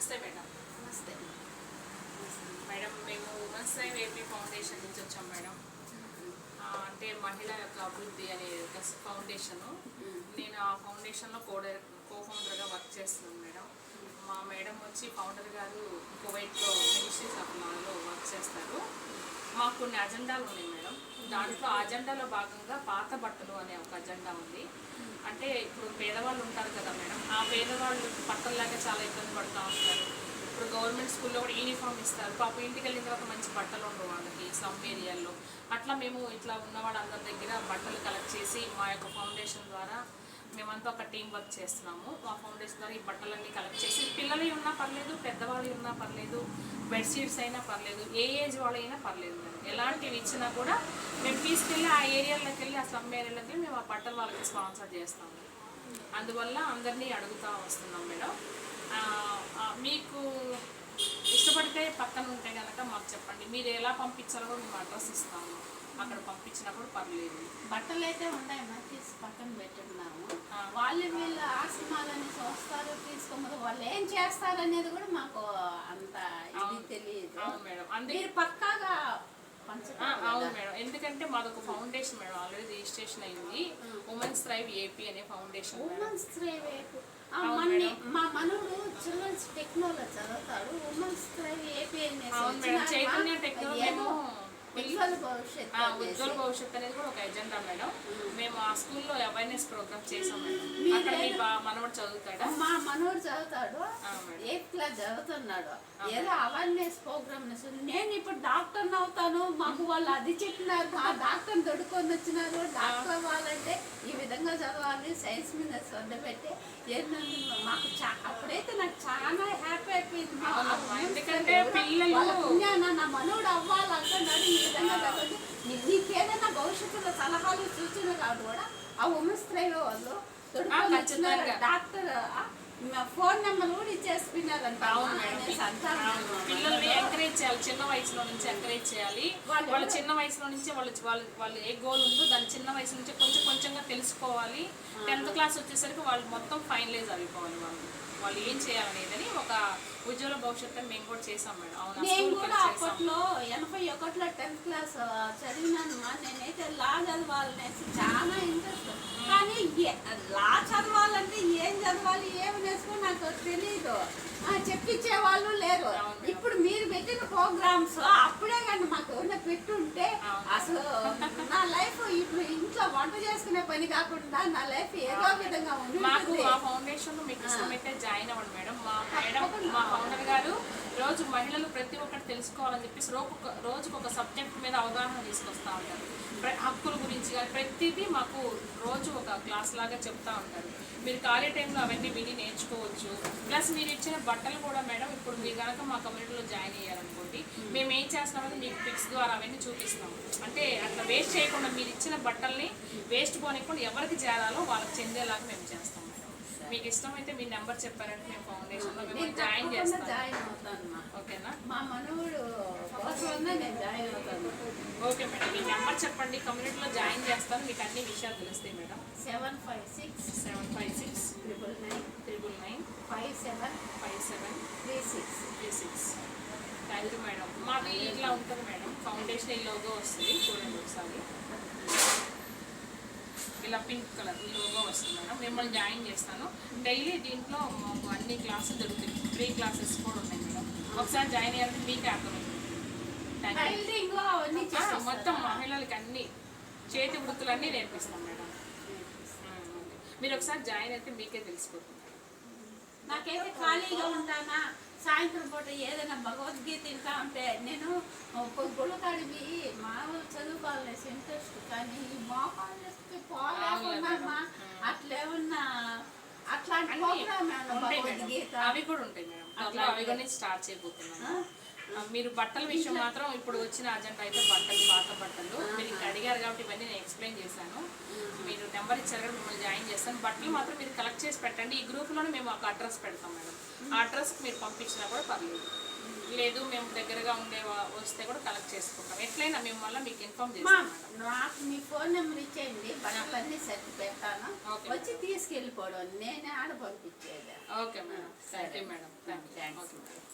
నమస్తే మేడం. నమస్తే మేడం మేము ఉమెన్స్ డ్రైవ్ ఏపీ ఫౌండేషన్ నుంచి వచ్చాం మేడం. అంటే మహిళ యొక్క అభివృద్ధి అనే ఒక ఫౌండేషను. నేను ఆ ఫౌండేషన్లో కో-ఫౌండర్గా వర్క్ చేస్తున్నాను మేడం. మా మేడం వచ్చి ఫౌండర్ గారు కువైట్లో మినిస్ట్రీస్ ఆఫ్ లాలో వర్క్ చేస్తారు. మాకు కొన్ని అజెండాలు ఉన్నాయి మేడం. దాంట్లో అజెండాలో భాగంగా పాత బట్టలు అనే ఒక అజెండా ఉంది. అంటే ఇప్పుడు పేదవాళ్ళు ఉంటారు కదా మేడం, ఆ పేదవాళ్ళు బట్టల్లాగా చాలా ఇబ్బంది పడుతూ ఉంటారు. ఇప్పుడు గవర్నమెంట్ స్కూల్లో కూడా యూనిఫామ్ ఇస్తారు, పాప ఇంటికి వెళ్ళిన తర్వాత మంచి బట్టలు ఉండవు వాళ్ళకి స్లమ్ ఏరియాల్లో. అట్లా మేము ఇట్లా ఉన్న వాళ్ళందరి దగ్గర బట్టలు కలెక్ట్ చేసి మా యొక్క ఫౌండేషన్ ద్వారా మేమంతా ఒక టీం వర్క్ చేస్తున్నాము. మా ఫౌండేషన్ ద్వారా ఈ బట్టలన్నీ కలెక్ట్ చేసి పిల్లలు ఉన్నా పర్లేదు, పెద్దవాళ్ళు ఉన్నా పర్లేదు, బెడ్షీట్స్ అయినా పర్లేదు, ఏ ఏజ్ వాళ్ళైనా పర్లేదు మేడం. ఎలాంటివి ఇచ్చినా కూడా మేము తీసుకెళ్ళి ఆ ఏరియాలోకి వెళ్ళి ఆ స్లమ్ ఏరియాలోకి వెళ్ళి మేము ఆ బట్టలు వాళ్ళకి స్పాన్సర్ చేస్తాము. అందువల్ల అందరినీ అడుగుతూ వస్తున్నాం మేడం. మీకు ఇష్టపడితే పక్కన ఉంటే కనుక మాకు చెప్పండి, మీరు ఎలా పంపించాలో కూడా మేము అడ్రస్ ఇస్తాము. అక్కడ పంపించినప్పుడు పర్లేదు. బట్టలు అయితే ఉన్నాయమ్మా, తీసి పక్కన పెట్టున్నాము. వాళ్ళు వీళ్ళు ఆశ్రమాలని చూస్తారు, తీసుకోమని వాళ్ళు ఏం చేస్తారనేది కూడా మాకు అంత ఇది తెలియదు. అవును మేడం, మీరు పక్కాగా అవును మేడం. ఎందుకంటే మాదొక ఫౌండేషన్ మేడం, ఆల్రెడీ రిజిస్ట్రేషన్ అయింది. ఉమెన్స్ థ్రైవ్ ఏపీ అనే ఫౌండేషన్. ఉమెన్స్ థ్రైవ్ ఏపీ మా మనవుడు చిల్డ్రన్స్ టెక్నాలజీ చదువుతాడు. Women's thrive AP Chaitanya technology ఉజ్వల భవిష్యత్ అనేది కూడా ఒక ఎజెండా మేడం. మేము ఆ స్కూల్లో అవేర్నెస్ ప్రోగ్రామ్ చేసాం మేడం. అక్కడ మీ మనవడు చదువుతాడా? మా మనవడు చదువుతాడు, 8th క్లాస్ చదువుతున్నాడు. ఏదో అవేర్నెస్ ప్రోగ్రామ్. నేను ఇప్పుడు డాక్టర్ అవుతాను, మాకు వాళ్ళు అది చెప్పినారు, ఆ డాక్టర్ దొడుకొని వచ్చినారు. డాక్టర్ అవ్వాలంటే ఈ విధంగా చదవాలి, సైన్స్ మీద శ్రద్ధ పెట్టి ఏంటంటే మాకు అప్పుడైతే నాకు చాలా హ్యాపీ అయిపోయింది. ఎందుకంటే పిల్లలు నా మనవడు అవ్వాలంటున్నాడు, ఈ విధంగా చదవండి, నీకేదైనా భవిష్యత్తులో సలహాలు సూచనలు కాదు కూడా ఆ ఉమెన్స్ థ్రైవ్ వాళ్ళు డాక్టర్ ఫోన్ నెంబర్ కూడా ఇచ్చేసుకున్నారంట. పిల్లల్ని ఎంకరేజ్ చేయాలి, చిన్న వయసులో నుంచి ఎంకరేజ్ చేయాలి. వాళ్ళ చిన్న వయసులో నుంచి వాళ్ళు ఏ గోల్ ఉందో దాన్ని చిన్న వయసు నుంచి కొంచెం కొంచెంగా తెలుసుకోవాలి. 10th క్లాస్ వచ్చేసరికి వాళ్ళు మొత్తం ఫైనలైజ్ అయిపోవాలి. వాళ్ళు ఏం చేయాలనేదని ఒక ఉజ్వల భవిష్యత్తు మేము కూడా చేసాం మేడం. నేను కూడా అప్పట్లో 81లో 10th క్లాస్ చదివినాను. నేనైతే లా చదవాలనేసి చాలా ఇంట్రెస్ట్. కానీ లా చదవాలంటే ఏం చదవాలి ఏమి నేర్చుకో నాకు తెలియదు, చెప్పించే వాళ్ళు లేరు. ఇప్పుడు మీరు పెట్టిన ప్రోగ్రామ్స్ అప్పుడే కానీ మాకు ఏమైనా పెట్టుంటే అసలు నా లైఫ్ ఇప్పుడు ఇంట్లో వంట చేసుకునే పని కాకుండా నా లైఫ్ ఏదో విధంగా ఉంది. మాకు ఆ ఫౌండేషన్ మీకు ఇష్టమైతే జాయిన్ అవ్వండి మేడం. మా ఫౌండర్ గారు రోజు మహిళలు ప్రతి ఒక్కటి తెలుసుకోవాలని చెప్పేసి రోజుకు ఒక సబ్జెక్ట్ మీద అవగాహన తీసుకొస్తూ ఉంటారు. హక్కుల గురించి కానీ ప్రతిదీ మాకు రోజు ఒక క్లాస్ లాగా చెప్తా ఉంటారు. మీరు ఖాళీ టైంలో అవన్నీ విని నేర్చుకోవచ్చు. ప్లస్ మీరు ఇచ్చిన బట్టలు కూడా మేడం, ఇప్పుడు మీరు కనుక మా కమ్యూనిటీలో జాయిన్ అయ్యారనుకోండి, మేము ఏం చేస్తామంటే మీకు పిక్స్ ద్వారా అవన్నీ చూపిస్తాము. అంటే అట్లా వేస్ట్ చేయకుండా మీరు ఇచ్చిన బట్టల్ని వేస్ట్ పోనీయకుండా ఎవరికి చేరాలో వాళ్ళకి చెందేలాగా మేము చేస్తాం. మీకు ఇష్టమైతే మీ నెంబర్ చెప్పారంటే మేము ఫౌండేషన్లో మిమ్మల్ని జాయిన్ చేస్తాం. ఓకేనా? మా మనవుడు నేను జాయిన్ అవుతాను. ఓకే మేడం, మీ నెంబర్ చెప్పండి, కమ్యూనిటీలో జాయిన్ చేస్తాను, మీకు అన్ని విషయాలు తెలుస్తాయి మేడం. 756 999 5736. Thank you madam. మాది ఇట్లా ఉంటుంది మేడం, ఫౌండేషన్ ఈ లోగో వస్తుంది చూడండి ఒకసారి. ఇలా పింక్ కలర్ ఈ లోగో వస్తుంది మేడం. మిమ్మల్ని జాయిన్ చేస్తాను. డైలీ దీంట్లో మాకు అన్ని క్లాసులు దొరుకుతాయి, ఫ్రీ క్లాసెస్ కూడా ఉన్నాయి మేడం. ఒకసారి జాయిన్ అయ్యారంటే మీకే అర్థమవుతుంది. మొత్తం మహిళలకి అన్ని చేతి వృత్తులన్నీ నేర్పిస్తాం మేడం. మీరు ఒకసారి జాయిన్ అయితే మీకే తెలిసిపోతుంది. నాకైతే ఖాళీగా ఉంటానా, సాయంత్రం పూట ఏదైనా భగవద్గీత తింటా ఉంటే నేను గుళ్ళకాడివి మామూలు చదువుకోవాలనేసి ఇంట్రెస్ట్, కానీ ఈ మోకాళ్ళకి పోలేకున్నా అట్లేమన్నా అట్లాంటి భగవద్గీత అవి కూడా ఉంటాయి మేడం. అవి కూడా స్టార్ట్ చేయబోతున్నాను. మీరు బట్టల విషయం మాత్రం ఇప్పుడు వచ్చిన అజెండా అయితే బట్టలు, పాత బట్టలు మీరు ఇంకా అడిగారు కాబట్టి ఇవన్నీ నేను ఎక్స్ప్లెయిన్ చేశాను. మీరు నెంబర్ ఇచ్చారు కదా, మిమ్మల్ని జాయిన్ చేస్తాను. బట్టలు మాత్రం మీరు కలెక్ట్ చేసి పెట్టండి. ఈ గ్రూప్లోనే మేము ఒక అడ్రస్ పెడతాం మేడం. ఆ అడ్రస్కి మీరు పంపించినా కూడా పర్లేదు. లేదు మేము దగ్గరగా వస్తే కూడా కలెక్ట్ చేసుకుంటాం. ఎట్లయినా మేము మళ్ళీ మీకు ఇన్ఫార్మ్ చేస్తాం మేడం. నాకు మీ ఫోన్ నెంబర్ ఇచ్చేయండి, బట్టలన్నీ సర్ది పెడతాను, ఓకే వచ్చి తీసుకెళ్ళిపోవడం, నేనే ఆడ పంపించేది. Okay madam. Thank you madam. Thank you. Okay madam.